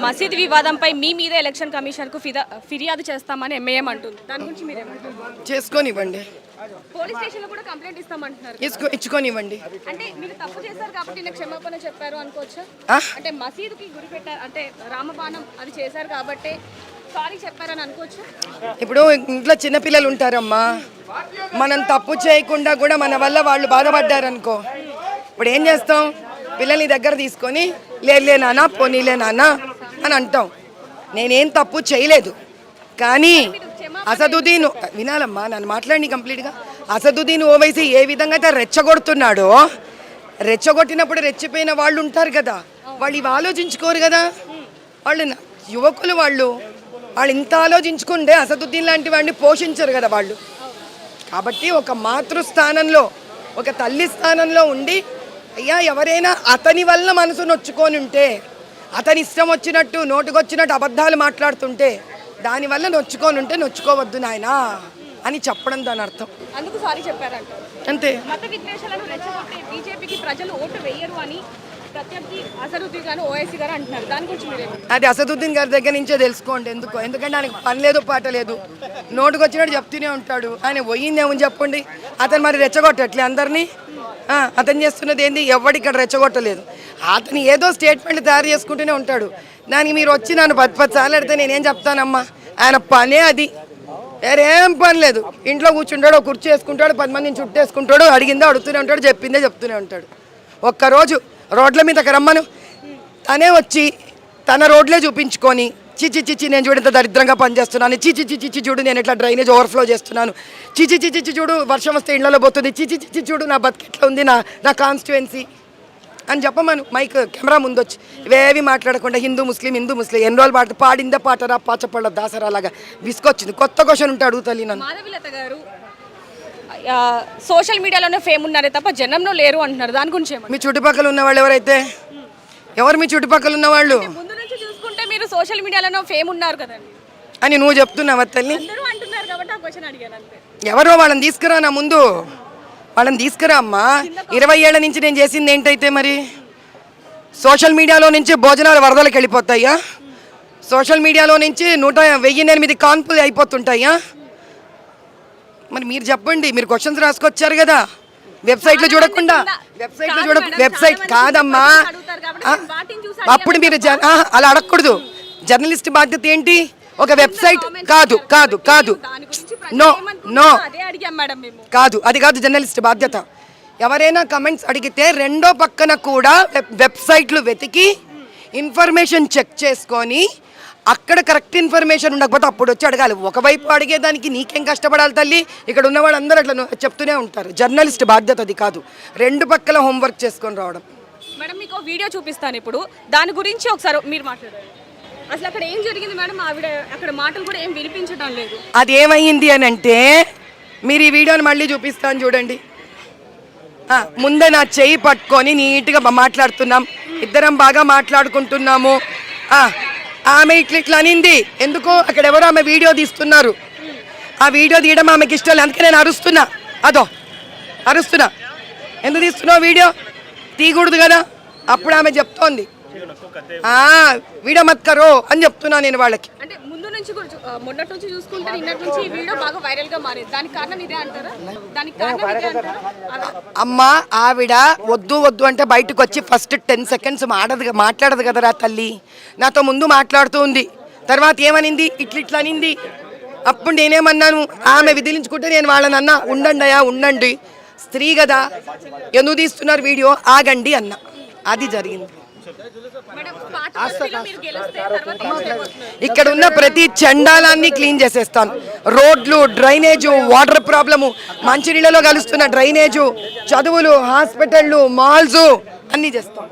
మసీద్ వివాదంపై మీ మీద ఎలక్షన్ కమిషన్కు ఫిర్యాదు చేస్తామని ఎంఐఎం అంటుంది. దాని గురించి మీరు ఏమంటారు? చేసుకోనివ్వండి. పోలీస్ స్టేషన్లో కూడా కంప్లైంట్ ఇస్తామంటున్నారు. ఇచ్చుకోనివ్వండి. అంటే మీరు తప్పు చేశారు కాబట్టి నాకు క్షమాపణ చెప్పారు అనుకోవచ్చా? అంటే మసీదుకి గురి పెట్టారు అంటే రామబాణం అది చేశారు కాబట్టి సారీ చెప్పారని అనుకోవచ్చు. ఇప్పుడు ఇంట్లో చిన్నపిల్లలు ఉంటారమ్మా, మనం తప్పు చేయకుండా కూడా మన వల్ల వాళ్ళు బాధపడ్డారనుకో, ఇప్పుడు ఏం చేస్తాం? పిల్లల్ని దగ్గర తీసుకొని లేలే నాన్న పోనీలే నాన్న అని అంటాం. నేనేం తప్పు చేయలేదు, కానీ అసదుద్దీన్ వినాలమ్మా, నన్ను మాట్లాడి కంప్లీట్గా. అసదుద్దీన్ ఓవైసీ ఏ విధంగా అయితే రెచ్చగొడుతున్నాడో, రెచ్చగొట్టినప్పుడు రెచ్చిపోయిన వాళ్ళు ఉంటారు కదా, వాళ్ళు ఇవి ఆలోచించుకోరు కదా. వాళ్ళు యువకులు, వాళ్ళు ఇంత ఆలోచించుకుంటే అసదుద్దీన్ లాంటి వాడిని పోషించరు కదా వాళ్ళు. కాబట్టి ఒక మాతృస్థానంలో, ఒక తల్లి స్థానంలో ఉండి, అయ్యా ఎవరైనా అతని వల్ల మనసు నొచ్చుకొని ఉంటే, అతని ఇష్టం వచ్చినట్టు నోటుకొచ్చినట్టు అబద్ధాలు మాట్లాడుతుంటే, దానివల్ల నొచ్చుకొని ఉంటే నొచ్చుకోవద్దు నాయనా అని చెప్పడం దాని అర్థం. అందుకు సారీ చెప్పారంట అంతే. మత విద్వేషాలను రెచ్చగొట్టే బీజేపీకి ప్రజలు ఓటు వేయరు అని ప్రత్యర్థి అసదుద్దీన్ గారు ఓవైసీ గారు అంటున్నారు. దాని గురించి మీరేమో? అది అసదుద్దీన్ గారి దగ్గర నుంచే తెలుసుకోండి. ఎందుకంటే ఆయనకు పని లేదు పాట లేదు, నోటుకు వచ్చినట్టు చెప్తూనే ఉంటాడు. ఆయన పోయిందేమని చెప్పండి. అతను మరి రెచ్చగొట్టట్లే అందరినీ. అతను చేస్తున్నది ఏంది? ఎవడు ఇక్కడ రెచ్చగొట్టలేదు. అతను ఏదో స్టేట్మెంట్ తయారు చేసుకుంటూనే ఉంటాడు. దానికి మీరు వచ్చి నన్ను 10 సార్లు అడితే నేనేం చెప్తానమ్మా? ఆయన పనే అది, వేరేం పని లేదు. ఇంట్లో కూర్చుంటాడు, కుర్చీ వేసుకుంటాడు, 10 మందిని చుట్టేసుకుంటాడు, అడిగిందో అడుగుతూనే ఉంటాడు, చెప్పిందే చెప్తూనే ఉంటాడు. ఒక్కరోజు రోడ్ల మీదకి రమ్మను, తనే వచ్చి తన రోడ్లే చూపించుకొని చిచి చిచి నేను చూడు ఇంత దరిద్రంగా పనిచేస్తున్నాను, చిచి చిచి చిచి చూడు నేను ఇట్లా డ్రైనేజ్ ఓవర్ఫ్లో చేస్తున్నాను, చిచి చిచి చిచి చూడు వర్షం వస్తే ఇళ్లలో పోతుంది, చిచి చిచి చూడు నా బతికెట్లా ఉంది, నా కాన్స్టిట్యుయెన్సీ అని చెప్పమను. మైక్ కెమెరా ముందొచ్చి ఇవేవి మాట్లాడకుండా హిందూ ముస్లిం ఎన్ని రోజులు పాడిందే పాటరా పాచపళ్ళ దాసరా లాగా విసుకొచ్చింది. కొత్త క్వశ్చన్ ఉంటే అడుగుతాను నన్ను. మాధవిలత గారు సోషల్ మీడియాలోనే ఫేమ్ ఉన్నారే తప్ప జనంలో లేరు అంటున్నారు. దాని గురించి మీ చుట్టుపక్కల ఉన్న వాళ్ళు ఎవరైతే ఎవరు మీ చుట్టుపక్కల ఉన్న వాళ్ళు? ముందు నుంచి చూసుకుంటే మీరు సోషల్ మీడియాలో ఫేమ్ ఉన్నారు కదండి అని నువ్వు చెప్తున్నావా తల్లి? అందరూ అంటున్నారు కాబట్టి ఆ క్వశ్చన్ అడిగాను అంతే. ఎవరో వాళ్ళని తీసుకురా, నా ముందు వాళ్ళని తీసుకురా అమ్మా. 20 ఏళ్ల నుంచి నేను చేసింది ఏంటైతే మరి? సోషల్ మీడియాలో నుంచి భోజనాలు వరదలకు వెళ్ళిపోతాయా? సోషల్ మీడియాలో నుంచి 108 కాన్పులు అయిపోతుంటాయా? మరి మీరు చెప్పండి. మీరు క్వశ్చన్స్ రాసుకొచ్చారు కదా, వెబ్సైట్లో చూడకుండా. వెబ్సైట్ కాదమ్మా. అప్పుడు మీరు అలా అడగకూడదు. జర్నలిస్ట్ బాధ్యత ఏంటి? ఒక వెబ్సైట్ కాదు కాదు కాదు నో నో కాదు, అది కాదు జర్నలిస్ట్ బాధ్యత. ఎవరైనా కమెంట్స్ అడిగితే రెండో పక్కన కూడా వెబ్సైట్లు వెతికి ఇన్ఫర్మేషన్ చెక్ చేసుకొని అక్కడ కరెక్ట్ ఇన్ఫర్మేషన్ ఉండకపోతే అప్పుడు వచ్చి అడగాలి. ఒకవైపు అడిగేదానికి నీకేం కష్టపడాలి తల్లి? ఇక్కడ ఉన్న వాళ్ళందరూ అట్లా చెప్తూనే ఉంటారు. జర్నలిస్ట్ బాధ్యత అది కాదు, రెండు పక్కల హోంవర్క్ చేసుకొని రావడం. మేడం మీకు వీడియో చూపిస్తాను ఇప్పుడు, దాని గురించి ఒకసారి మీరు మాట్లాడారు. అసలు అక్కడ ఏం జరిగింది మేడం? ఆవిడ అక్కడ మాటలు కూడా ఏం వినిపించడం లేదు. అది ఏమైంది అని అంటే, మీరు ఈ వీడియోని మళ్ళీ చూపిస్తాను చూడండి. ముందే నా చెయ్యి పట్టుకొని నీట్గా మాట్లాడుతున్నాం, ఇద్దరం బాగా మాట్లాడుకుంటున్నాము. ఆమె ఇట్లా అనింది. ఎందుకు? అక్కడ ఎవరో ఆమె వీడియో తీస్తున్నారు. ఆ వీడియో తీయడం ఆమెకి ఇష్టం లేదు, అందుకే నేను అరుస్తున్నా. అరుస్తున్నా. ఎందుకు తీస్తున్నావు వీడియో? తీయకూడదు కదా. అప్పుడు ఆమె చెప్తోంది వీడియో మత్ కరో అని చెప్తున్నా నేను వాళ్ళకి. అంటే ముందు నుంచి మొన్నటి నుంచి చూసుకుంటే నిన్నటి నుంచి ఈ వీడియో బాగా వైరల్ గా మారింది. దానికి కారణం ఇదే అంటారా? దానికి కారణం ఇదే అంటారా? అమ్మా, ఆవిడ వద్దు వద్దు అంటే బయటకు వచ్చి ఫస్ట్ 10 సెకండ్స్ మాట్లాడదు కదరా తల్లి. నాతో ముందు మాట్లాడుతూ ఉంది, తర్వాత ఏమనింది? ఇట్లా అనింది. అప్పుడు నేనేమన్నాను? ఆమె విదిలించుకుంటే నేను వాళ్ళని అన్నా, ఉండండి అయ్యా ఉండండి, స్త్రీ కదా, ఎందుకు తీస్తున్నారు వీడియో, ఆగండి అన్న. అది జరిగింది. ఇక్కడ ఉన్న ప్రతి చండాలాన్ని క్లీన్ చేసేస్తాను. రోడ్లు, డ్రైనేజు, వాటర్ ప్రాబ్లము, మంచినీళ్ళలో కలుస్తున్న డ్రైనేజు, చదువులు, హాస్పిటళ్ళు, మాల్స్ అన్నీ చేస్తాం.